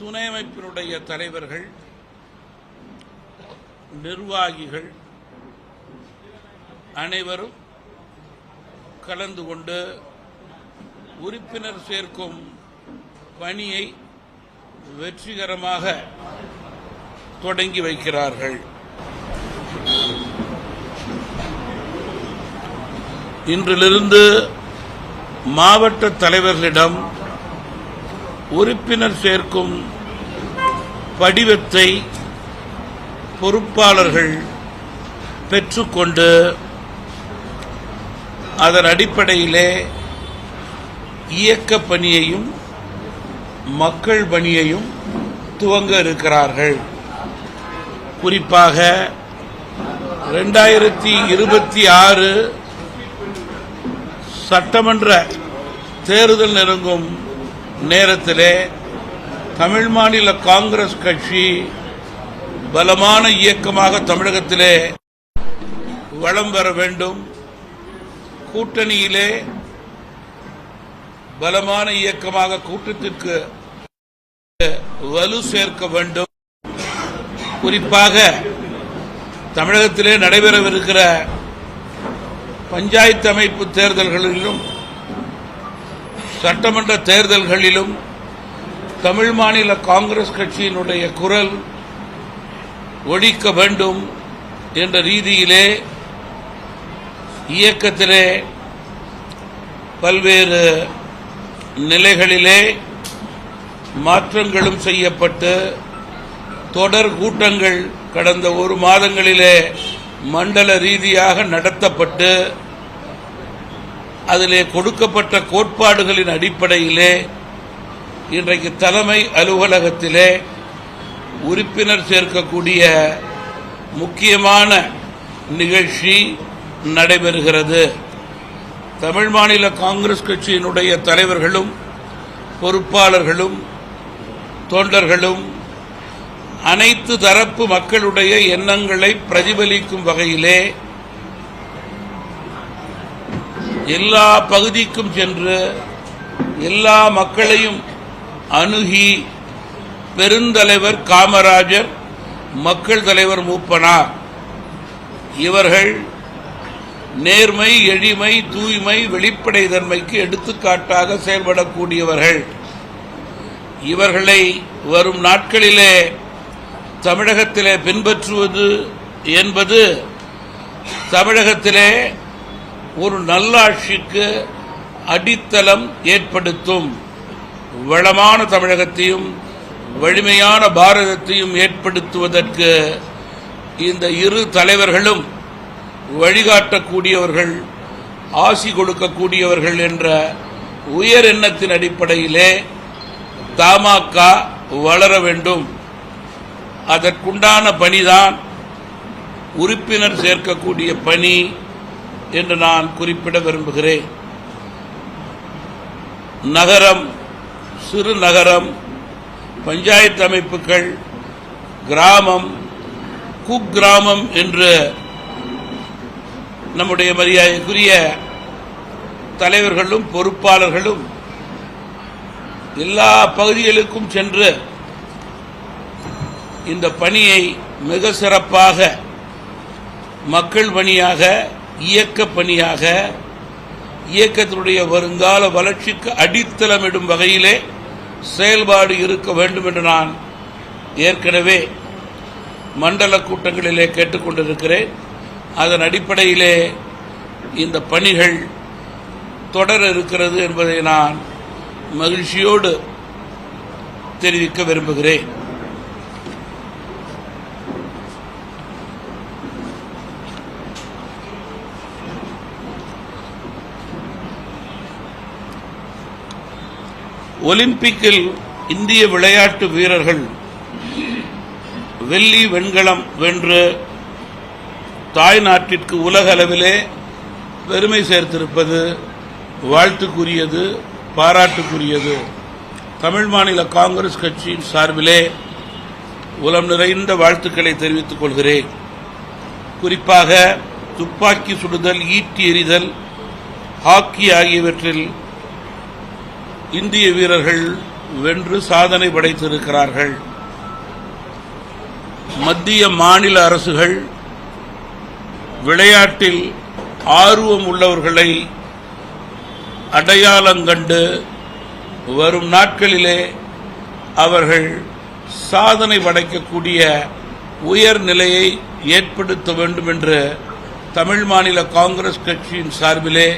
துணை அமைப்பினுடைய தலைவர்கள், நிர்வாகிகள் அனைவரும் கலந்து கொண்டு உறுப்பினர் சேர்க்கும் பணியை வெற்றிகரமாக தொடங்கி வைக்கிறார்கள். இன்றிலிருந்து மாவட்ட தலைவர்களிடம் உறுப்பினர் சேர்க்கும் படிவத்தை பொறுப்பாளர்கள் பெற்றுக்கொண்டு அதன் அடிப்படையிலே இயக்க பணியையும் மக்கள் பணியையும் துவங்க இருக்கிறார்கள். குறிப்பாக 2026 சட்டமன்ற தேர்தல் நெருங்கும் நேரத்திலே தமிழ் மாநில காங்கிரஸ் கட்சி பலமான இயக்கமாக தமிழகத்திலே வலம் பெற வேண்டும். கூட்டணியிலே பலமான இயக்கமாக கூட்டத்திற்கு வலு சேர்க்க வேண்டும். குறிப்பாக தமிழகத்திலே நடைபெறவிருக்கிற பஞ்சாயத்து அமைப்பு தேர்தல்களிலும் சட்டமன்ற தேர்தல்களிலும் தமிழ் மாநில காங்கிரஸ் கட்சியினுடைய குரல் ஒலிக்க வேண்டும் என்ற ரீதியிலே இயக்கத்திலே பல்வேறு நிலைகளிலே மாற்றங்களும் செய்யப்பட்டு தொடர் கூட்டங்கள் கடந்த ஒரு மாதங்களிலே மண்டல ரீதியாக நடத்தப்பட்டு அதிலே கொடுக்கப்பட்ட கோட்பாடுகளின் அடிப்படையிலே இன்றைக்கு தலைமை அலுவலகத்திலே உறுப்பினர் சேர்க்கக்கூடிய முக்கியமான நிகழ்ச்சி நடைபெறுகிறது. தமிழ் மாநில காங்கிரஸ் கட்சியினுடைய தலைவர்களும் பொறுப்பாளர்களும் தொண்டர்களும் அனைத்து தரப்பு மக்களுடைய எண்ணங்களை பிரதிபலிக்கும் வகையிலே எல்லா பகுதிக்கும் சென்று எல்லா மக்களையும் அணுகி பெருந்தலைவர் காமராஜர், மக்கள் தலைவர் மூப்பனார் இவர்கள் நேர்மை, எளிமை, தூய்மை, வெளிப்படை தன்மைக்கு எடுத்துக்காட்டாக செயல்படக்கூடியவர்கள். இவர்களை வரும் நாட்களிலே தமிழகத்திலே பின்பற்றுவது என்பது தமிழகத்திலே ஒரு நல்லாட்சிக்கு அடித்தளம் ஏற்படுத்தும். வளமான தமிழகத்தையும் வலிமையான பாரதத்தையும் ஏற்படுத்துவதற்கு இந்த இரு தலைவர்களும் வழிகாட்டக்கூடியவர்கள், ஆசி கொடுக்கக்கூடியவர்கள் என்ற உயர் எண்ணத்தின் அடிப்படையிலே தமாக வளர வேண்டும். அதற்குண்டான பணிதான் உறுப்பினர் சேர்க்கக்கூடிய பணி என்று நான் குறிப்பிட விரும்புகிறேன். நகரம், சிறு நகரம், பஞ்சாயத்து அமைப்புகள், கிராமம், குக்கிராமம் என்று நம்முடைய மரியாதைக்குரிய தலைவர்களும் பொறுப்பாளர்களும் எல்லா பகுதிகளுக்கும் சென்று இந்த பணியை மிக சிறப்பாக மக்கள் பணியாக, இயக்க பணியாக, இயக்கத்தினுடைய வருங்கால வளர்ச்சிக்கு அடித்தளமிடும் வகையிலே செயல்பாடு இருக்க வேண்டும் என்று நான் ஏற்கனவே மண்டல கூட்டங்களிலே கேட்டுக்கொண்டிருக்கிறேன். அதன் அடிப்படையிலே இந்த பணிகள் தொடர இருக்கிறது என்பதை நான் மகிழ்ச்சியோடு தெரிவிக்க விரும்புகிறேன். ஒலிம்பிக்கில் இந்திய விளையாட்டு வீரர்கள் வெள்ளி, வெண்கலம் வென்று தாய்நாட்டிற்கு உலக அளவிலே பெருமை சேர்த்திருப்பது வாழ்த்துக்குரியது, பாராட்டுக்குரியது. தமிழ் மாநில காங்கிரஸ் கட்சியின் சார்பிலே உளம் நிறைந்த வாழ்த்துக்களை தெரிவித்துக் கொள்கிறேன். குறிப்பாக துப்பாக்கி சுடுதல், ஈட்டி எறிதல், ஹாக்கி ஆகியவற்றில் இந்திய வீரர்கள் வென்று சாதனை படைத்திருக்கிறார்கள். மத்திய மாநில அரசுகள் விளையாட்டில் ஆர்வம் உள்ளவர்களை அடையாளம் கண்டு வரும் நாட்களிலே அவர்கள் சாதனை படைக்கக்கூடிய உயர்நிலையை ஏற்படுத்த வேண்டும் என்று தமிழ் மாநில காங்கிரஸ் கட்சியின் சார்பிலே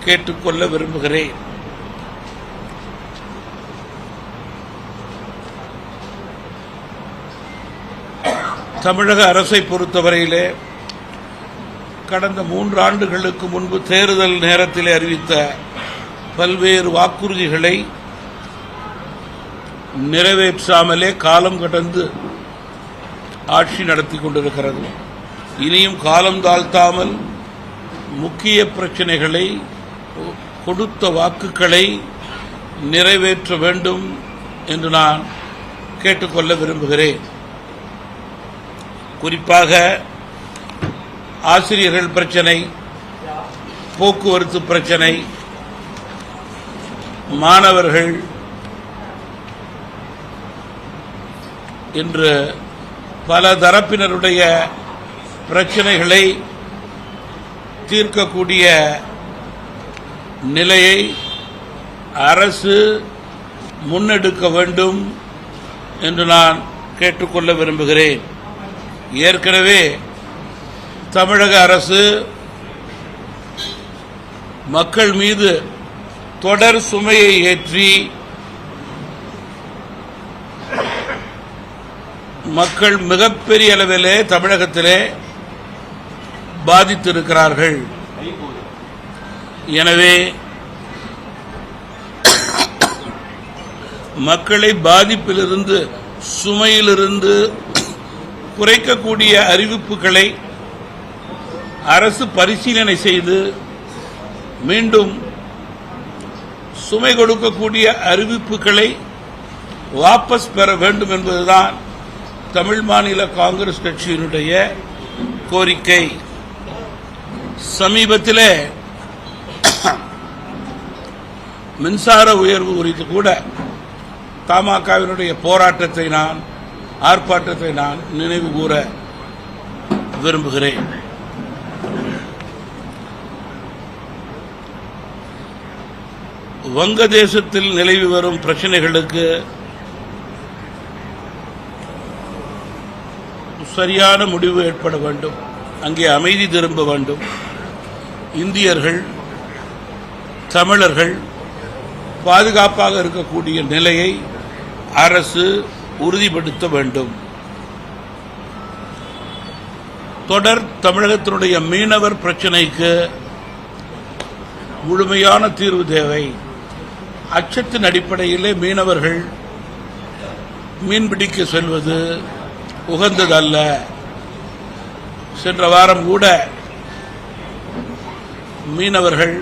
கேட்டுக்கொள்ள விரும்புகிறேன். தமிழக அரசை பொறுத்தவரையிலே கடந்த 3 ஆண்டுகளுக்கு முன்பு தேர்தல் நேரத்தில் அறிவித்த பல்வேறு வாக்குறுதிகளை நிறைவேற்றாமலே காலம் கடந்து ஆட்சி நடத்தி கொண்டிருக்கிறது. இனியும் காலம் தாழ்த்தாமல் முக்கிய பிரச்சனைகளை, கொடுத்த வாக்குகளை நிறைவேற்ற வேண்டும் என்று நான் கேட்டுக்கொள்ள விரும்புகிறேன். குறிப்பாக ஆசிரியர்கள் பிரச்சனை, போக்குவரத்து பிரச்சனை, மாணவர்கள் என்று பல தரப்பினருடைய பிரச்சனைகளை தீர்க்கக்கூடிய நிலையை அரசு முன்னெடுக்க வேண்டும் என்று நான் கேட்டுக்கொள்ள விரும்புகிறேன். ஏற்கனவே தமிழக அரசு மக்கள் மீது தொடர் சுமையை ஏற்றி மக்கள் மிகப்பெரிய அளவிலே தமிழகத்திலே பாதித்திருக்கிறார்கள். எனவே மக்களை பாதிப்பிலிருந்து, சுமையிலிருந்து குறைக்கக்கூடிய அறிவிப்புகளை அரசு பரிசீலனை செய்து மீண்டும் சுமை கொடுக்கக்கூடிய அறிவிப்புகளை வாபஸ் பெற வேண்டும் என்பதுதான் தமிழ் மாநில காங்கிரஸ் கட்சியினுடைய கோரிக்கை. சமீபத்திலே மின்சார உயர்வு குறித்து கூட தமாகவினுடைய போராட்டத்தை, ஆர்ப்பாட்டத்தை நான் நினைவு கூற விரும்புகிறேன். வங்கதேசத்தில் நிலவி வரும் பிரச்சனைகளுக்கு சரியான முடிவு ஏற்பட வேண்டும். அங்கே அமைதி திரும்ப வேண்டும். இந்தியர்கள், தமிழர்கள் பாதுகாப்பாக இருக்கக்கூடிய நிலையை அரசு உறுதிப்படுத்த வேண்டும். தொடர் தமிழகத்தினுடைய மீனவர் பிரச்சனைக்கு முழுமையான தீர்வு தேவை. அச்சத்தின் அடிப்படையிலே மீனவர்கள் மீன்பிடிக்க செல்வது உகந்ததல்ல. சென்ற வாரம் கூட மீனவர்கள்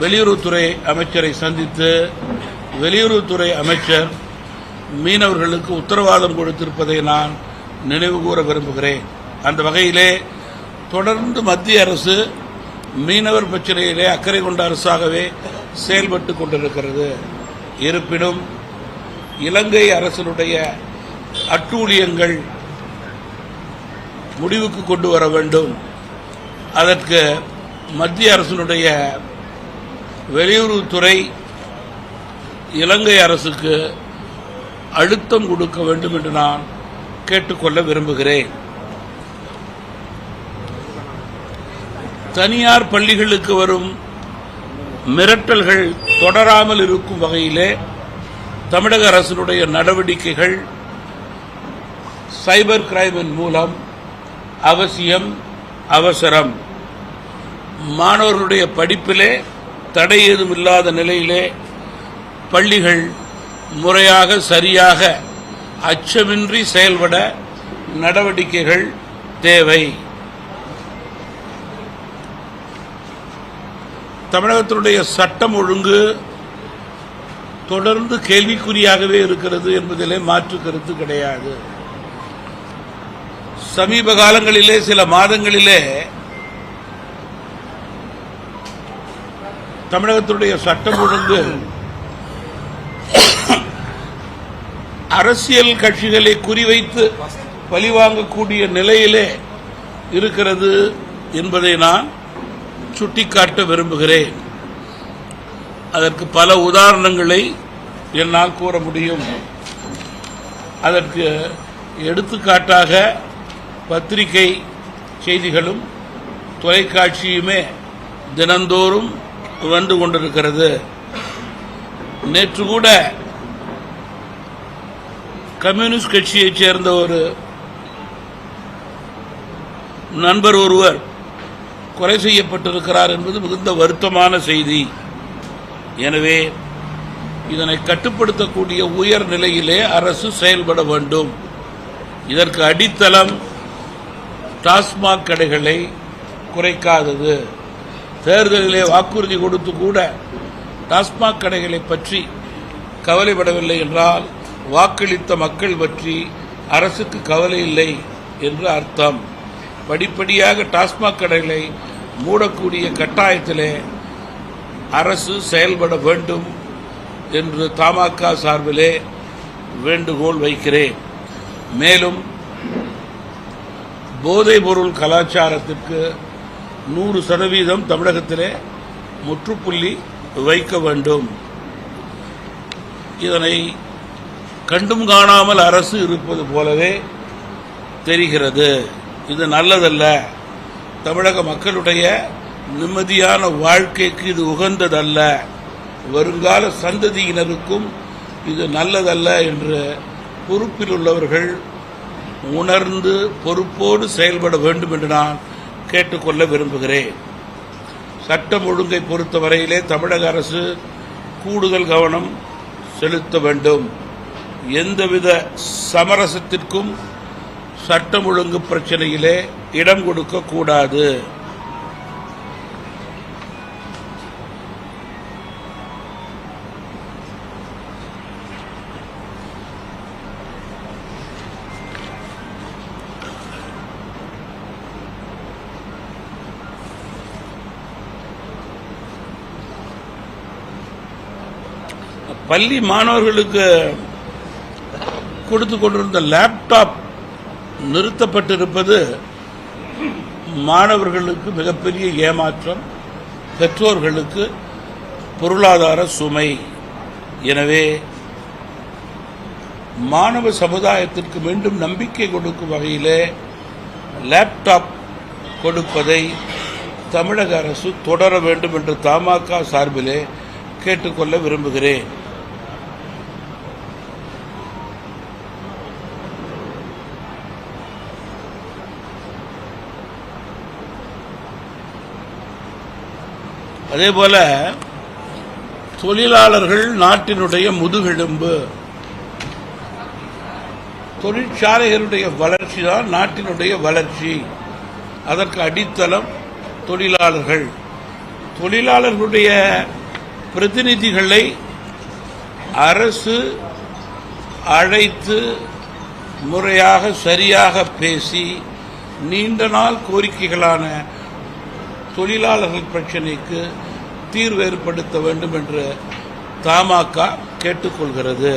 வெளியுறவுத்துறை அமைச்சரை சந்தித்து வெளியுறவுத்துறை அமைச்சர் மீனவர்களுக்கு உத்தரவாதம் கொடுத்திருப்பதை நான் நினைவு கூற விரும்புகிறேன். அந்த வகையிலே தொடர்ந்து மத்திய அரசு மீனவர் பிரச்சனையிலே அக்கறை கொண்ட அரசாகவே செயல்பட்டு கொண்டிருக்கிறது. இருப்பினும் இலங்கை அரசினுடைய அட்டூழியங்கள் முடிவுக்கு கொண்டு வர வேண்டும். அதற்கு மத்திய அரசினுடைய வெளியுறவுத்துறை இலங்கை அரசுக்கு அழுத்தம் கொடுக்க வேண்டும் என்று நான் கேட்டுக்கொள்ள விரும்புகிறேன். தனியார் பள்ளிகளுக்கு வரும் மிரட்டல்கள் தொடராமல் இருக்கும் வகையிலே தமிழக அரசினுடைய நடவடிக்கைகள் சைபர் கிரைமின் மூலம் அவசியம், அவசரம். மாணவர்களுடைய படிப்பிலே தடை ஏதும் இல்லாத நிலையிலே பள்ளிகள் முறையாக, சரியாக, அச்சமின்றி செயல்பட நடவடிக்கைகள் தேவை. தமிழகத்தினுடைய சட்டம் ஒழுங்கு தொடர்ந்து கேள்விக்குறியாகவே இருக்கிறது என்பதிலே மாற்று கருத்து கிடையாது. சமீப காலங்களிலே, சில மாதங்களிலே தமிழகத்தினுடைய சட்டம் ஒழுங்கு அரசியல் கட்சிகளை குறிவைத்து பழிவாங்கக்கூடிய நிலையிலே இருக்கிறது என்பதை நான் சுட்டிக்காட்ட விரும்புகிறேன். அதற்கு பல உதாரணங்களை என்னால் கூற முடியும். அதற்கு எடுத்துக்காட்டாக பத்திரிகை செய்திகளும் தொலைக்காட்சியுமே தினந்தோறும் வந்து கொண்டிருக்கிறது. நேற்று கூட கம்யூனிஸ்ட் கட்சியைச் சேர்ந்த ஒரு நண்பர் ஒருவர் கொலை செய்யப்பட்டிருக்கிறார் என்பது மிகுந்த வருத்தமான செய்தி. எனவே இதனை கட்டுப்படுத்தக்கூடிய உயர் நிலையிலே அரசு செயல்பட வேண்டும். இதற்கு அடித்தளம் டாஸ்மாக் கடைகளை குறைக்காதது. தேர்தலிலே வாக்குறுதி கொடுத்து கூட டாஸ்மாக் கடைகளை பற்றி கவலைப்படவில்லை என்றால் வாக்களித்த மக்கள் பற்றி அரசுக்கு கவலை இல்லை என்று அர்த்தம். படிப்படியாக டாஸ்மாக் கடைகளை மூடக்கூடிய கட்டாயத்திலே அரசு செயல்பட வேண்டும் என்று தமாக சார்பிலே வேண்டுகோள் வைக்கிறேன். மேலும் போதைப் பொருள் கலாச்சாரத்திற்கு 100% தமிழகத்திலே முற்றுப்புள்ளி வைக்க வேண்டும். இதனை கண்டும் காணாமல் அரசு இருப்பது போலவே தெரிகிறது. இது நல்லதல்ல. தமிழக மக்களுடைய நிம்மதியான வாழ்க்கைக்கு இது உகந்ததல்ல. வருங்கால சந்ததியினருக்கும் இது நல்லதல்ல என்று பொறுப்பில் உள்ளவர்கள் உணர்ந்து பொறுப்போடு செயல்பட வேண்டும் என்று நான் கேட்டுக்கொள்ள விரும்புகிறேன். சட்டம் ஒழுங்கை பொறுத்தவரையிலே தமிழக அரசு கூடுதல் கவனம் செலுத்த வேண்டும். எந்தவித சமரசத்திற்கும் சட்டம் ஒழுங்கு பிரச்சனையிலே இடம் கொடுக்க கூடாது. பள்ளி மாணவர்களுக்கு கொடுத்து கொண்டிருந்த லேப்டாப் நிறுத்தப்பட்டிருப்பது மாணவர்களுக்கு மிகப்பெரிய ஏமாற்றம், பெற்றோர்களுக்கு பொருளாதார சுமை. எனவே மாணவ சமுதாயத்திற்கு மீண்டும் நம்பிக்கை கொடுக்கும் வகையிலே லேப்டாப் கொடுப்பதை தமிழக அரசு தொடர வேண்டும் என்று தமாக சார்பிலே கேட்டுக்கொள்ள விரும்புகிறேன். அதேபோல தொழிலாளர்கள் நாட்டினுடைய முதுகெலும்பு. தொழிற்சாலைகளுடைய வளர்ச்சி தான் நாட்டினுடைய வளர்ச்சி. அதற்கு அடித்தளம் தொழிலாளர்கள். தொழிலாளர்களுடைய பிரதிநிதிகளை அரசு அழைத்து முறையாக சரியாக பேசி நீண்ட நாள் கோரிக்கைகளான தொழிலாளர்கள் பிரச்சினைக்கு தீர்வு ஏற்படுத்த வேண்டும் என்று தமாக கேட்டுக்கொள்கிறது.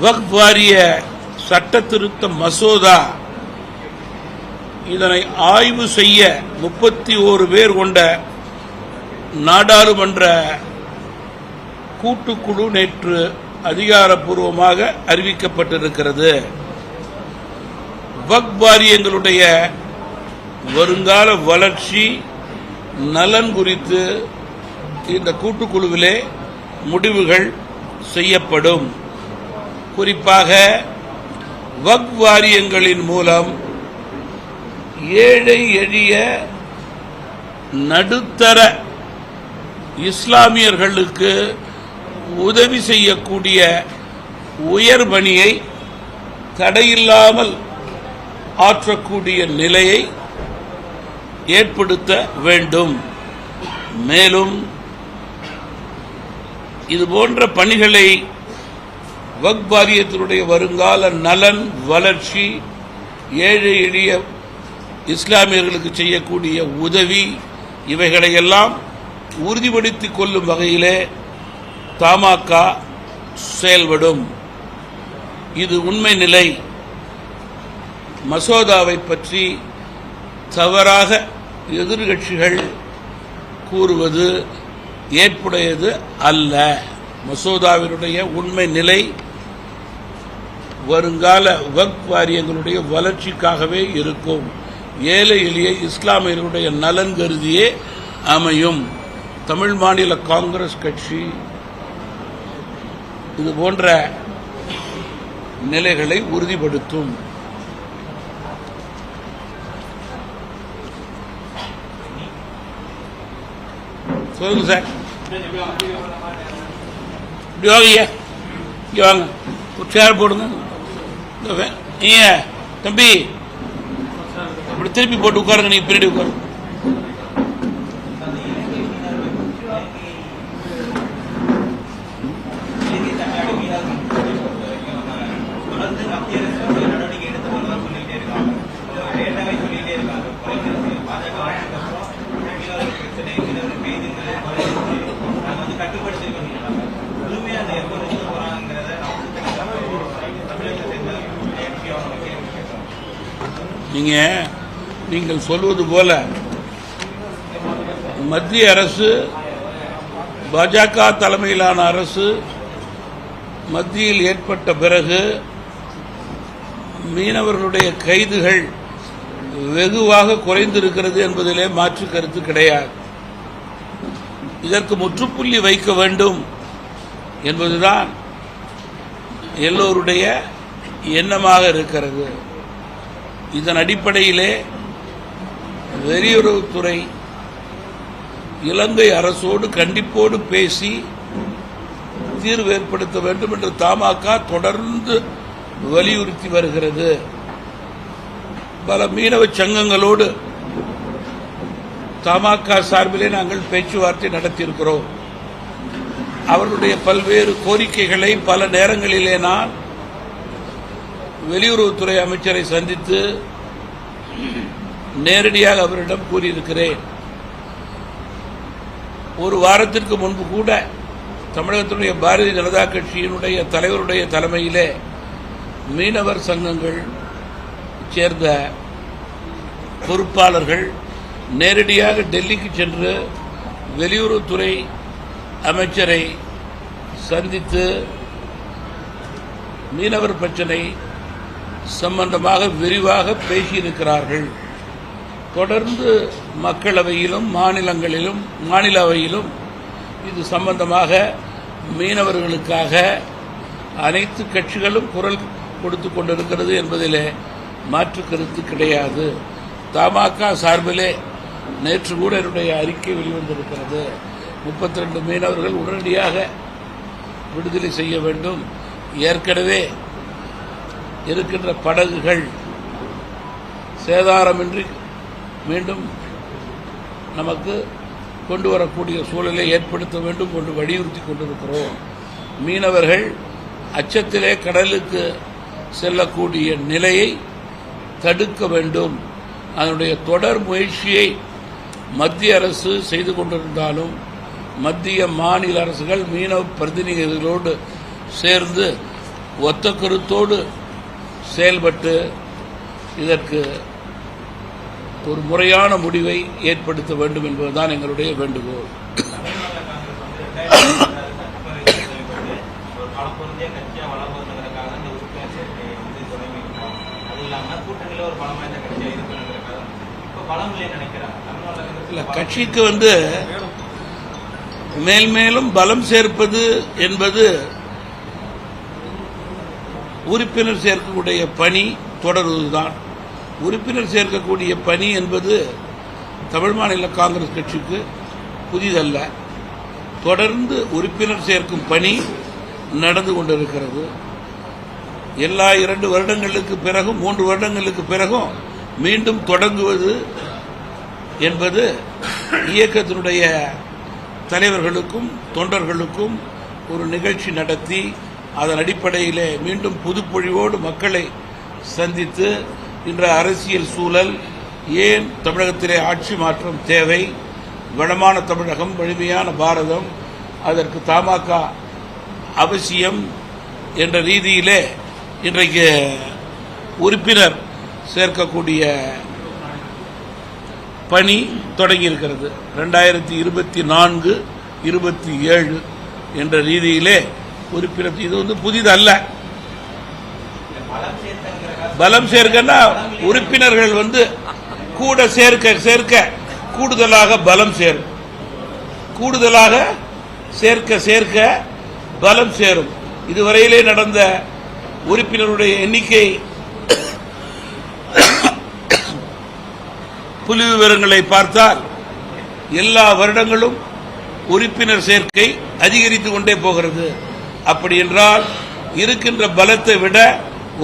வக்ஃப் வாரிய சட்ட திருத்த மசோதா இதனை ஆய்வு செய்ய 31 பேர் கொண்ட நாடாளுமன்ற கூட்டுக்குழு நேற்று அதிகாரப்பூர்வமாக அறிவிக்கப்பட்டிருக்கிறது. வக்ஃப் வாரியங்களுடைய வருங்கால வளர்ச்சி நலன் குறித்து இந்த கூட்டுக்குழுவிலே முடிவுகள் செய்யப்படும். குறிப்பாக வக்ஃப் வாரியங்களின் மூலம் ஏழை எளிய நடுத்தர இஸ்லாமியர்களுக்கு உதவி செய்யக்கூடிய உயர் பணியை தடையில்லாமல் ஆற்றக்கூடிய நிலையை ஏற்படுத்த வேண்டும். மேலும் இதுபோன்ற பணிகளை வக்ஃப் வாரியத்தினுடைய வருங்கால நலன், வளர்ச்சி, ஏழை எளிய இஸ்லாமியர்களுக்கு செய்யக்கூடிய உதவி, இவைகளையெல்லாம் உறுதிப்படுத்திக் கொள்ளும் வகையிலே தமாக செயல்படும். இது உண்மை நிலை. மசோதாவை பற்றி தவறாக எதிர்கட்சிகள் கூறுவது ஏற்புடையது அல்ல. மசோதாவினுடைய உண்மை நிலை வருங்கால வக்ஃப் வாரியங்களுடைய வளர்ச்சிக்காகவே இருக்கும். ஏழை எளிய இஸ்லாமியர்களுடைய நலன் கருதியே அமையும். தமிழ் மாநில காங்கிரஸ் கட்சி இது போன்ற நிலைகளை உறுதிப்படுத்தும். சொல்லுங்க சார். இப்படி வாங்க, இங்கே வாங்க, ஒரு சேர் போடுங்க. நீங்க தம்பி இப்படி திருப்பி போட்டு உட்காருங்க. நீங்க பின்னாடி உட்காருங்க. நீங்கள் சொல்வது போல மத்திய அரசு, பாஜக தலைமையிலான அரசு மத்தியில் ஏற்பட்ட பிறகு மீனவர்களுடைய கைதுகள் வெகுவாக குறைந்திருக்கிறது என்பதிலே மாற்று கருத்து கிடையாது. இதற்கு முற்றுப்புள்ளி வைக்க வேண்டும் என்பதுதான் எல்லோருடைய எண்ணமாக இருக்கிறது. இதன் அடிப்படையிலே வெளியுறவுத்துறை இலங்கை அரசோடு கண்டிப்போடு பேசி தீர்வு ஏற்படுத்த வேண்டும் என்று தமாக தொடர்ந்து வலியுறுத்தி வருகிறது. பல மீனவ சங்கங்களோடு தமாக சார்பிலே நாங்கள் பேச்சுவார்த்தை நடத்தியிருக்கிறோம். அவர்களுடைய பல்வேறு கோரிக்கைகளை பல நேரங்களிலே நான் வெளியுறவுத்துறை அமைச்சரை சந்தித்து நேரடியாக அவரிடம் கூறியிருக்கிறேன். ஒரு வாரத்திற்கு முன்பு கூட தமிழகத்தினுடைய பாரதிய ஜனதா கட்சியினுடைய தலைவருடைய தலைமையிலே மீனவர் சங்கங்கள் சேர்ந்த பொறுப்பாளர்கள் நேரடியாக டெல்லிக்கு சென்று வெளியுறவுத்துறை அமைச்சரை சந்தித்து மீனவர் பிரச்சினை சம்பந்தமாக விரிவாக பேசியிருக்கிறார்கள். தொடர்ந்து மக்களவையிலும் மாநில அவையிலும் இது சம்பந்தமாக மீனவர்களுக்காக அனைத்து கட்சிகளும் குரல் கொடுத்துக் கொண்டிருக்கிறது என்பதிலே மாற்று கருத்து கிடையாது. தமாக சார்பிலே நேற்று கூட என்னுடைய அறிக்கை வெளிவந்திருக்கிறது. 32 மீனவர்கள் உடனடியாக விடுதலை செய்ய வேண்டும். ஏற்கனவே இருக்கின்ற படகுகள் சேதாரமின்றி மீண்டும் நமக்கு கொண்டு வரக்கூடிய சூழலை ஏற்படுத்த வேண்டும் என்று வலியுறுத்தி கொண்டிருக்கிறோம். மீனவர்கள் அச்சத்திலே கடலுக்கு செல்லக்கூடிய நிலையை தடுக்க வேண்டும். அதனுடைய தொடர் முயற்சியை மத்திய அரசு செய்து கொண்டிருந்தாலும் மத்திய மாநில அரசுகள் மீனவ பிரதிநிதிகளோடு சேர்ந்து ஒத்த கருத்தோடு செயல்பட்டு இதற்கு ஒரு முறையான முடிவை ஏற்படுத்த வேண்டும் என்பதுதான் எங்களுடைய வேண்டுகோள். கட்சிக்கு மேல்மேலும் பலம் சேர்ப்பது என்பது உறுப்பினர் சேர்க்கக்கூடிய பணி தொடர்வதுதான். உறுப்பினர் சேர்க்கக்கூடிய பணி என்பது தமிழ் மாநில காங்கிரஸ் கட்சிக்கு புதிதல்ல. தொடர்ந்து உறுப்பினர் சேர்க்கும் பணி நடந்து கொண்டிருக்கிறது. எல்லா 2 வருடங்களுக்கு பிறகும் 3 வருடங்களுக்கு பிறகும் மீண்டும் தொடங்குவது என்பது இயக்கத்தினுடைய தலைவர்களுக்கும் தொண்டர்களுக்கும் ஒரு நிகழ்ச்சி நடத்தி அதன் அடிப்படையிலே மீண்டும் புதுப்பொழிவோடு மக்களை சந்தித்து இன்ற அரசியல் சூழல் ஏன் தமிழகத்திலே ஆட்சி மாற்றம் தேவை, வளமான தமிழகம், வலிமையான பாரதம், அதற்கு தமாக அவசியம் என்ற ரீதியிலே இன்றைக்கு உறுப்பினர் சேர்க்கக்கூடிய பணி தொடங்கியிருக்கிறது. 2024-27 என்ற ரீதியிலே உறுப்பினர், இது புதிதல்ல. பலம் சேர்க்கன்னா உறுப்பினர்கள் கூட சேர்க்க கூடுதலாக பலம் சேரும், கூடுதலாக சேர்க்க பலம் சேரும். இதுவரையிலே நடந்த உறுப்பினருடைய எண்ணிக்கை புள்ளி விவரங்களை பார்த்தால் எல்லா வருடங்களும் உறுப்பினர் சேர்க்கை அதிகரித்துக் கொண்டே போகிறது. அப்படி என்றால் இருக்கின்ற பலத்தை விட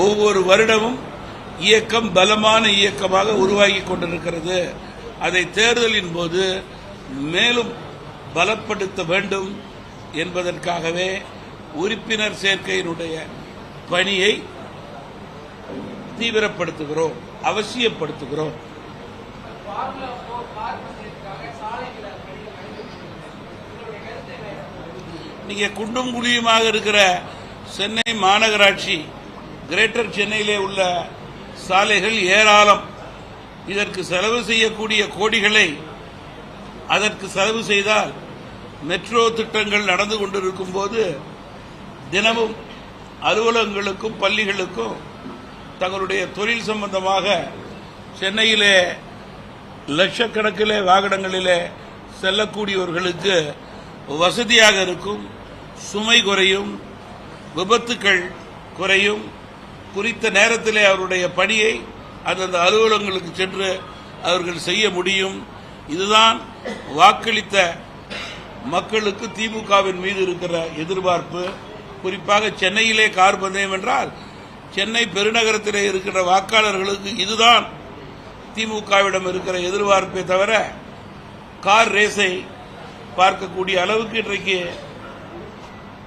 ஒவ்வொரு வருடமும் இயக்கம் பலமான இயக்கமாக உருவாகி கொண்டிருக்கிறது. அதை தேர்தலின் போது மேலும் பலப்படுத்த வேண்டும் என்பதற்காகவே உறுப்பினர் சேர்க்கையினுடைய பணியை தீவிரப்படுத்துகிறோம், அவசியப்படுத்துகிறோம். நீங்க குண்டும் குழியுமாக இருக்கிற சென்னை மாநகராட்சி, கிரேட்டர் சென்னையிலே உள்ள சாலைகள் ஏராளம். இதற்கு செலவு செய்யக்கூடிய கோடிகளை அதற்கு செலவு செய்தால் மெட்ரோ திட்டங்கள் நடந்து கொண்டிருக்கும் போது தினமும் அலுவலகங்களுக்கும் பள்ளிகளுக்கும் தங்களுடைய தொழில் சம்பந்தமாக சென்னையிலே லட்சக்கணக்கிலே வாகனங்களிலே செல்லக்கூடியவர்களுக்கு வசதியாக இருக்கும், சுமை குறையும், விபத்துக்கள் குறையும், குறித்த நேரத்திலே அவருடைய பணியை அந்தந்த அலுவலகங்களுக்கு சென்று அவர்கள் செய்ய முடியும். இதுதான் வாக்களித்த மக்களுக்கு திமுகவின் மீது இருக்கிற எதிர்பார்ப்பு. குறிப்பாக சென்னையிலே கார் பந்தயம் என்றால் சென்னை பெருநகரத்திலே இருக்கிற வாக்காளர்களுக்கு இதுதான் திமுகவிடம் இருக்கிற எதிர்பார்ப்பை தவிர கார் ரேஸை பார்க்கக்கூடிய அளவுக்கு இன்றைக்கு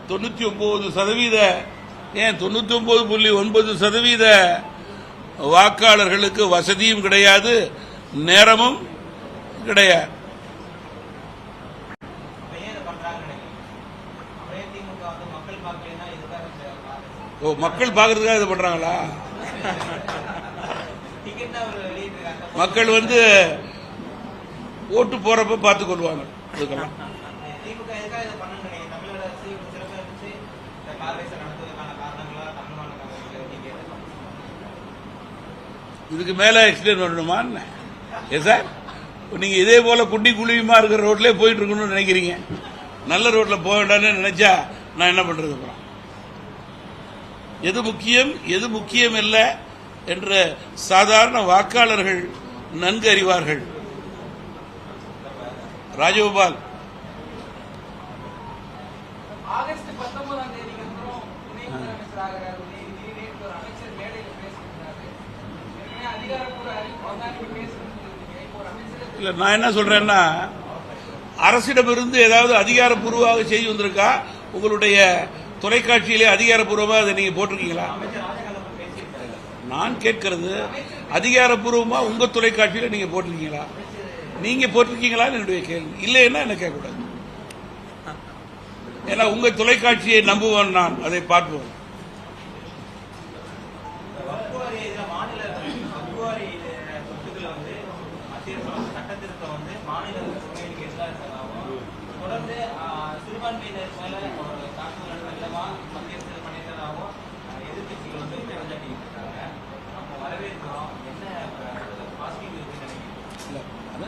99.9% வாக்காளர்களுக்கு வசதியும் கிடையாது, நேரமும் கிடையாது. மக்கள் பார்க்கறதுக்காக இது பண்றாங்களா? மக்கள் ஓட்டு போறப்ப பார்த்துக் கொள்வாங்க. இதுக்கு மேல எக்ஸ்பிளைன் பண்ணணுமா? சார், நீங்க இதே போல குண்டி குழியுமா இருக்கிற ரோட்லயே போயிட்டு இருக்கணும்னு நினைக்கிறீங்க. நல்ல ரோட்ல போக வேண்டாம்னு நினைச்சா நான் என்ன பண்றது? எது முக்கியம் எது முக்கியம் அல்ல என்று சாதாரண வாக்காளர்கள் நன்கு அறிவார்கள். ராஜகோபால், ஆகஸ்ட் 19ஆம் தேதி துணை முதலமைச்சராக அமைச்சர் மேடையில் பேசுகிறாரு. அதிகாரப்பூர்வ இல்ல, நான் என்ன சொல்றேன்னா, அரசிடமிருந்து ஏதாவது அதிகாரப்பூர்வமாக செய்தி வந்திருக்கா? உங்களுடைய தொலைக்காட்சியிலே அதிகாரப்பூர்வமாக அதை நீங்க போட்டிருக்கீங்களா? நான் கேட்கிறது, அதிகாரப்பூர்வமா உங்க தொலைக்காட்சியில நீங்க போட்டிருக்கீங்களா? நீங்க போட்டிருக்கீங்களான்னு என்னுடைய கேள்வி. இல்லைன்னா என்ன கேட்கக்கூடாது. ஏன்னா உங்க தொலைக்காட்சியை நம்புவேன், நான் அதை பார்ப்போம்.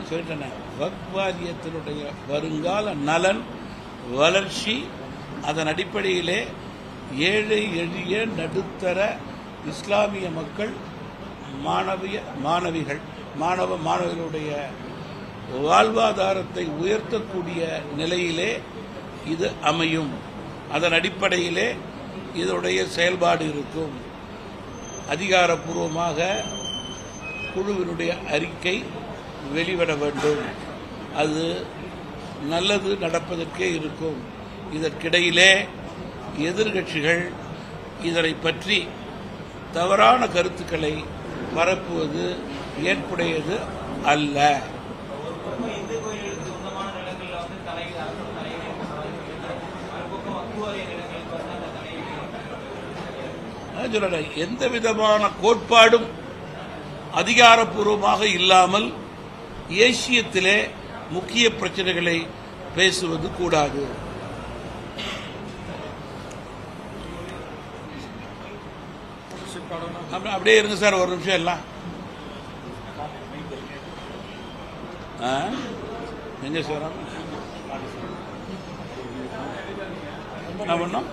சொல்லிட்டேன், வக்ஃப் வாரியத்தினுடைய வருங்கால நலன், வளர்ச்சி, அதன் அடிப்படையிலே ஏழை எளிய நடுத்தர இஸ்லாமிய மக்கள், மாணவிகளுடைய வாழ்வாதாரத்தை உயர்த்தக்கூடிய நிலையிலே இது அமையும். அதன் அடிப்படையிலே இதனுடைய செயல்பாடு இருக்கும். அதிகாரப்பூர்வமாக குழுவினுடைய அறிக்கை வெளிவிட வேண்டும். அது நல்லது நடப்பதற்கே இருக்கும். இதற்கிடையிலே எதிர்கட்சிகள் இதனை பற்றி தவறான கருத்துக்களை பரப்புவது ஏற்புடையது அல்ல. சொல்றேன், எந்த விதமான கோட்பாடும் அதிகாரப்பூர்வமாக இல்லாமல் ஏசியத்திலே முக்கிய பிரச்சனைகளை பேசுவது கூடாது. அப்படியே இருங்க சார், ஒரு நிமிஷம் எல்லாம். எங்க சார் என்ன பண்ணோம்?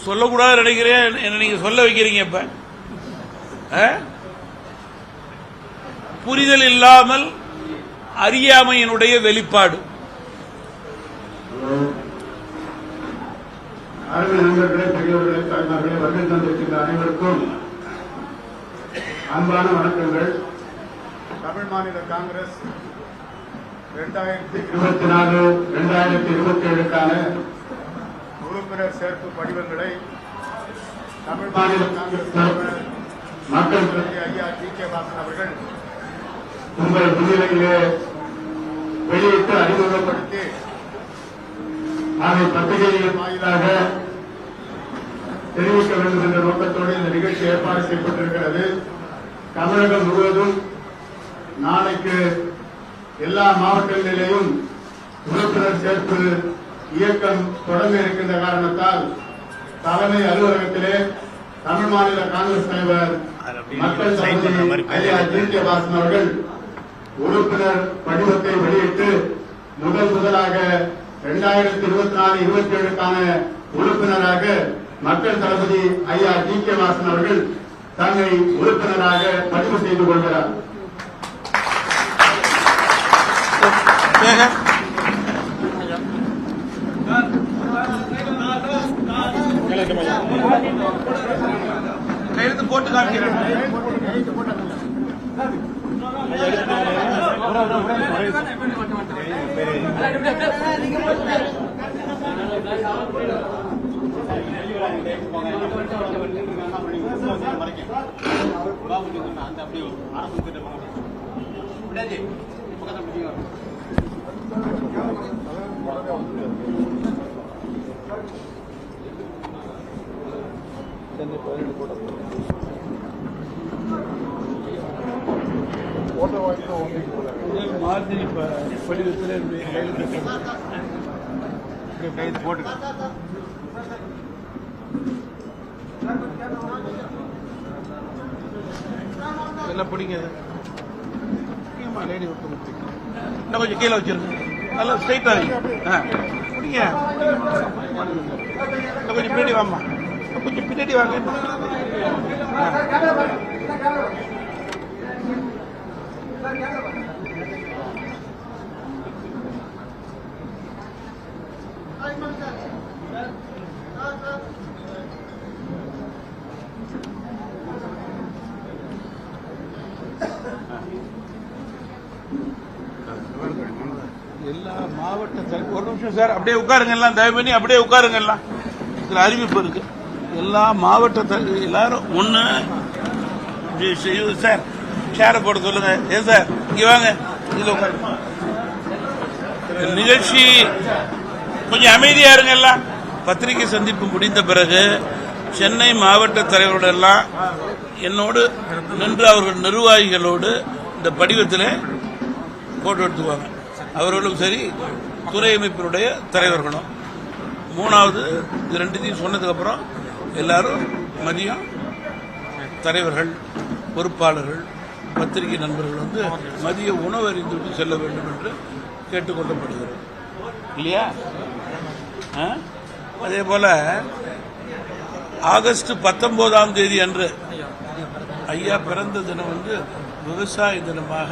சொல்லக்கூடாது நினைக்கிறேன், என்ன நீங்க சொல்ல வைக்கிறீங்க. இப்ப புரிதல் இல்லாமல் அறியாமையினுடைய வெளிப்பாடு. அனைவருக்கும் அன்பான வணக்கங்கள். தமிழ் மாநில காங்கிரஸ் 2024-2027க்கான உறுப்பினர் சேர்ப்பு படிவங்களை தமிழ் மாநில காங்கிரஸ் தலைவர் மக்கள் பிரதிநிதி ஐயா டி.கே. வாசன் அவர்கள் உங்கள் முன்னிலையிலே வெளியிட்டு அறிமுகப்படுத்தி அதை பத்திரிகைகளின் வாயிலாக தெரிவிக்க வேண்டும் என்ற நோக்கத்தோடு இந்த நிகழ்ச்சி ஏற்பாடு செய்யப்பட்டிருக்கிறது. தமிழகம் முழுவதும் நாளைக்கு எல்லா மாவட்டங்களிலேயும் உறுப்பினர் சேர்ப்பு இயக்கம் தொடங்க இருக்கின்ற காரணத்தால் தலைமை அலுவலகத்திலே தமிழ் மாநில காங்கிரஸ் தலைவர் மக்கள் ஐயா டி.கே. வாசன் அவர்கள் உறுப்பினர் படிவத்தை வெளியிட்டு முதலாக 2024-27க்கான உறுப்பினராக மக்கள் தளபதி ஐயா டி.கே. வாசன் அவர்கள் தன்னை உறுப்பினராக பதிவு செய்து கொள்கிறார். கையெழுத்து போட்டு காமிக்கிறேன். மாதிரி படிவத்தில் கைது போட்டு எல்லாம் பிடிங்க. இன்னும் கொஞ்சம் கீழே வச்சிருங்க, நல்லா ஸ்ட்ரைட்டா பிடிங்க. கொஞ்சம் பின்னாடி வாமா, கொஞ்சம் பின்னாடி வாங்க. எல்லா மாவட்ட ஒரு நிமிஷம் சார், அப்படியே உட்காருங்க எல்லாம், தயவு பண்ணி அப்படியே உட்காருங்க எல்லாம். இதுல அறிவிப்பு இருக்கு. எல்லா மாவட்ட எல்லாரும் ஒண்ணு சார் சேரை போட சொல்லுங்க. ஏன் சார் இங்க வாங்க, இதுல உட்காருங்க. நிகழ்ச்சி கொஞ்சம் அமைதியா இருங்க எல்லாம். பத்திரிகை சந்திப்பு முடிந்த பிறகு சென்னை மாவட்ட தலைவர்களெல்லாம் என்னோடு நின்று அவர்கள் நிர்வாகிகளோடு இந்த படிவத்தில் போட்டோ எடுத்துக்குவாங்க. அவர்களும் சரி, துறை அமைப்பினுடைய தலைவர்களும். மூணாவது இது ரெண்டுத்தையும் சொன்னதுக்கப்புறம் எல்லாரும் மதியம் தலைவர்கள், பொறுப்பாளர்கள், பத்திரிகை நண்பர்கள் மதிய உணவு அறிந்துவிட்டு செல்ல வேண்டும் என்று கேட்டுக்கொள்ளப்படுகிறது. இல்லையா? அதே போல ஆகஸ்ட் 19ஆம் தேதி அன்று ஐயா பிறந்த தினம் வந்து விவசாய தினமாக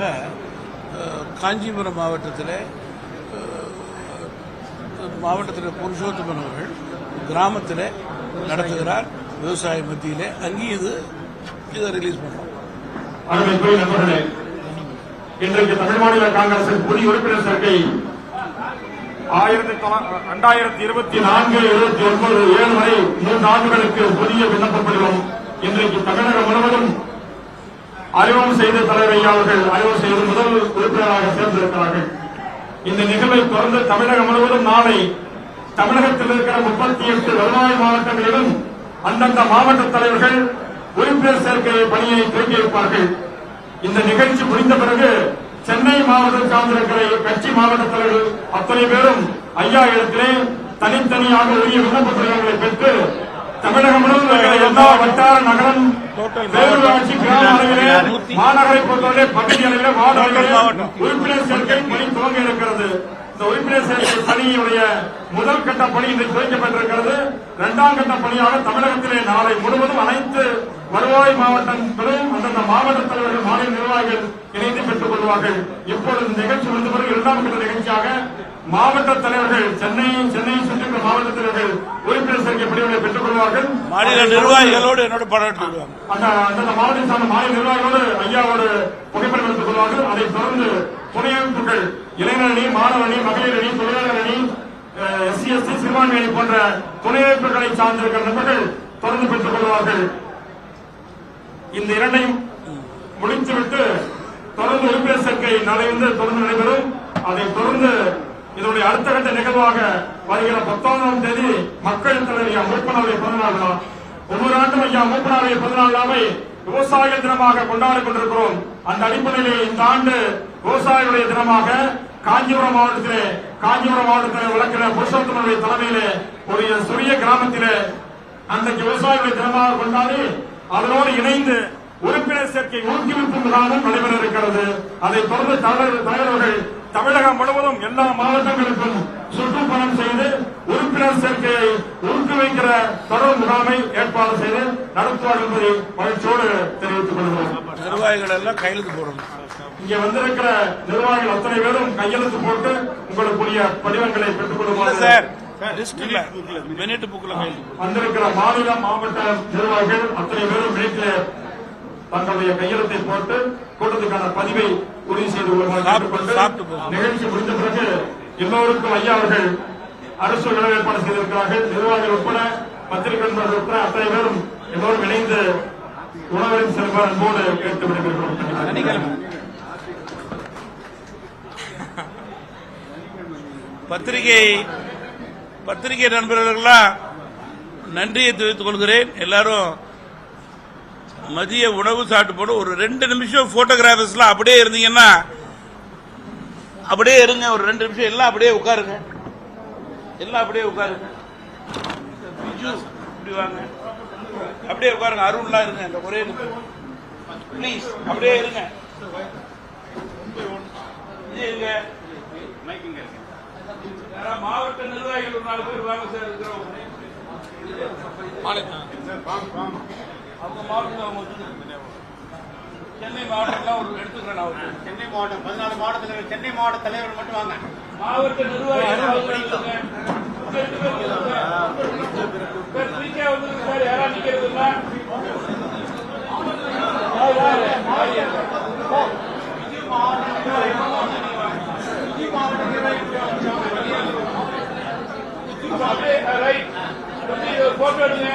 காஞ்சிபுரம் மாவட்டத்தில் புருஷோத்தமன் அவர்கள் கிராமத்தில் நடத்துகிறார். விவசாய மத்தியிலே அங்கேயும் இதை ரிலீஸ் பண்றோம். இன்றைக்கு தமிழ் மாநில காங்கிரசின் புதிய உறுப்பினர் சேர்க்கை 2024-29 7 வரை 3 ஆண்டுகளுக்கு புதிய விண்ணப்ப படிவம் இன்றைக்கு தமிழகம் முழுவதும் அறிமுகம் செய்த தலைவர் அவர்கள் அறிமுகம் செய்து முதல் உறுப்பினராக சேர்ந்திருக்கிறார்கள். இந்த நிகழ்வை தொடர்ந்து தமிழகம் முழுவதும் நாளை தமிழகத்தில் இருக்கிற 38 வருவாய் மாவட்டங்களிலும் அந்தந்த மாவட்ட தலைவர்கள் உறுப்பினர் சேர்க்கை பணியை துவக்கி வைப்பார்கள். இந்த நிகழ்ச்சி முடிந்த பிறகு சென்னை மாவட்டம் சார்ந்திருக்கிற கட்சி மாவட்ட தலைவர்கள் அத்தனை பேரும் ஐயா இடத்திலே தனித்தனியாக உரிய விண்ணப்ப படிவங்களை பெற்று தமிழகம் முழுவதும் எல்லா வட்டார நகரம் பேரூராட்சி கிராம அளவிலே மாநகரை பொறுத்தவரை பகுதி அளவிலே வார்டு அளவிலே உறுப்பினர் சேர்க்கை பணி துவங்க இருக்கிறது. இந்த உறுப்பினர் சேர்க்கை பணியுடைய முதல் கட்ட பணி இன்று துவக்கப்பட்டிருக்கிறது. 2ஆம் கட்ட பணியாக தமிழகத்திலே நாளை முழுவதும் அனைத்து வருவாய் மாவட்டங்களும் அந்தந்த மாவட்ட தலைவர்கள் மாநில நிர்வாகிகள் இணைந்து பெற்றுக் கொள்வார்கள். இப்பொழுது நிகழ்ச்சி முடிந்த பிறகு 2ஆம் கட்ட நிகழ்ச்சியாக மாவட்ட தலைவர்கள் சென்னையை சுற்றியுள்ள மாவட்ட தலைவர்கள் உறுப்பினர் சேர்க்கை படிவங்களை பெற்றுக் கொள்வார்கள். மாநில நிர்வாகிகளோடு என்னோட படம் அந்தந்த மாவட்டத்தை சார்ந்த மாநில நிர்வாகிகளோடு ஐயாவோடு புகைப்படம் எடுத்துக் கொள்வார்கள். அதைத் தொடர்ந்து துணை அமைப்புகள் இளைஞர் அணி, மாணவ அணி, மகளிர் அணி, தொழிலாளர் அணி, SC/ST சிறுபான்மை அணி போன்ற துணை அமைப்புகளை சார்ந்திருக்கிற நபர்கள் தொடர்ந்து பெற்றுக் கொள்வார்கள். இந்த இரண்டையும் முடித்துவிட்டு தொடர்ந்து உறுப்பினர் சேர்க்கை நாளை தொடர்ந்து நடைபெறும். அதைத் தொடர்ந்து இதனுடைய அடுத்த கட்ட நிகழ்வாக வருகிற 19ஆம் தேதி மக்கள் தலைவர் மூப்பனாருடைய பிறந்தநாள் விழா. ஒவ்வொரு ஆண்டும் ஐயா மூப்பனாருடைய பிறந்தநாள் விழாவை விவசாய தினமாக கொண்டாடிக் கொண்டிருக்கிறோம். அந்த அடிப்படையிலே இந்த ஆண்டு விவசாயிகளுடைய தினமாக காஞ்சிபுரம் மாவட்டத்திலே வளர்க்கிற புருஷோத்தமனுடைய தலைமையிலே ஒரு சிறிய கிராமத்திலே அன்றைக்கு விவசாயிகளுடைய தினமாக கொண்டாடி அதனோடு இணைந்து உறுப்பினர் சேர்க்கை ஊக்குவிப்பு முகாமும் நடைபெற இருக்கிறது. அதைத் தொடர்ந்து தலைவர்கள் தமிழகம் முழுவதும் எல்லா மாவட்டங்களுக்கும் சுற்றுப்பயணம் செய்து உறுப்பினர் சேர்க்கையை ஊக்குவிக்கிற தொடர் முகாமை ஏற்பாடு செய்து நடத்துவார் என்பதை மகிழ்ச்சியோடு தெரிவித்துக் கொள்கிறோம். நிர்வாகிகள் எல்லாம் கையெழுத்து போடணும். இங்கே வந்திருக்கிற நிர்வாகிகள் அத்தனை பேரும் கையெழுத்து போட்டு உங்களுக்குரிய படிவங்களை பெற்றுக் கொள்ளுமாறு வந்திருக்கிற மாநில மாவட்ட நிர்வாகிகள் அத்தனை பேரும் வீட்டில் தங்களுடைய கையெழுத்தை போட்டு கூட்டத்துக்கான பதிவை உறுதி செய்து கொள்ளுமாறு நிகழ்ச்சி முடிந்த பிறகு எல்லோருக்கும் ஐயா அவர்கள் அரசு உணவு ஏற்பாடு செய்திருக்கிறார்கள். நிர்வாகிகள் உட்பட பத்திரிகை உட்பட அத்தனை பேரும் எல்லோரும் இணைந்து உணவரின் செல்வார் அன்போடு கேட்டு விடுகிறோம். பத்திரிகை நண்பர்களெல்லாம் நன்றியை தெரிவித்துக் கொள்கிறேன். எல்லாரும் மதிய உணவு சாப்பிட்டு போட ஒரு 2 நிமிஷம் போட்டோகிராஃபர்ஸ்லாம் அப்படியே இருந்தீங்கன்னா அப்படியே இருங்க. ஒரு 2 நிமிஷம் எல்லாம் அப்படியே உட்காருங்க. இப்படி வாங்க, அப்படியே உட்காருங்க. அருண்லாம் இருங்க. இந்த ஒரே பிளீஸ் அப்படியே இருங்க. மாவட்ட நிர்வாகிகள் ஒரு 4 பேர் வாங்க சார். இருக்கிறோம் அவங்க மாவட்டத்தில் சென்னை மாவட்டத்தில் ஒரு எடுத்துக்கிறேன். நான் சென்னை மாவட்டம் 14 மாவட்டத்தில் சென்னை மாவட்ட தலைவர் மட்டும் வாங்க. மாவட்ட நிர்வாகிகள் யாரா நிக்கிறது போட்டோ எடுங்க.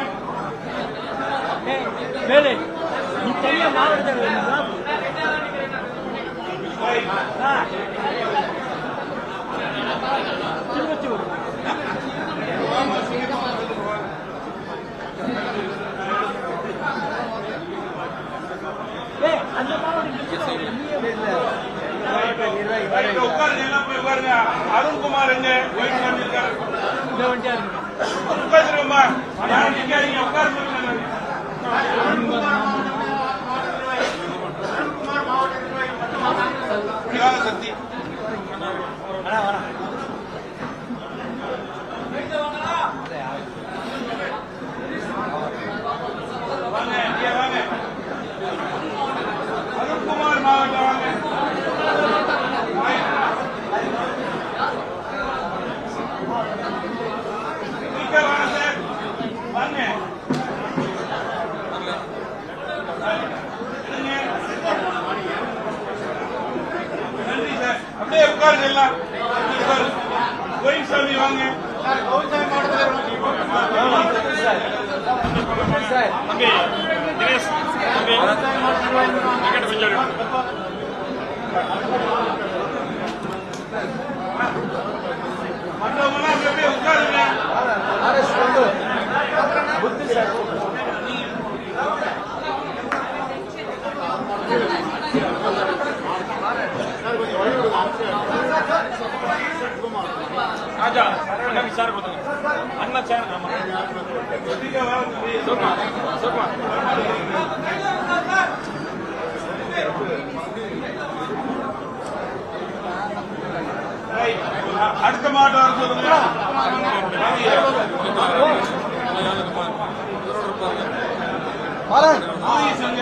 தனியா மாவட்டத்தில் உட்காருங்க. அருண்குமார் எங்க உட்காந்துருமா நிக்காதீங்க. உட்கார்ந்து சக்தி உட்காருங்க எல்லாம். கோயில்சாமி வாங்க. கோயில்சாமி மாவட்டத்தில் தம்பி தினேஷ் தம்பி டிக்கெட் கொஞ்சம் மற்றவங்களாம் அப்படியே உட்காருங்க. ராஜா அண்ணா விசாரணை கொடுத்துங்க. அண்ணா சேர் ஆமா சூப்பர் சூப்பர். அடுத்த மாவட்டம் வர சொல்லுங்க. சங்க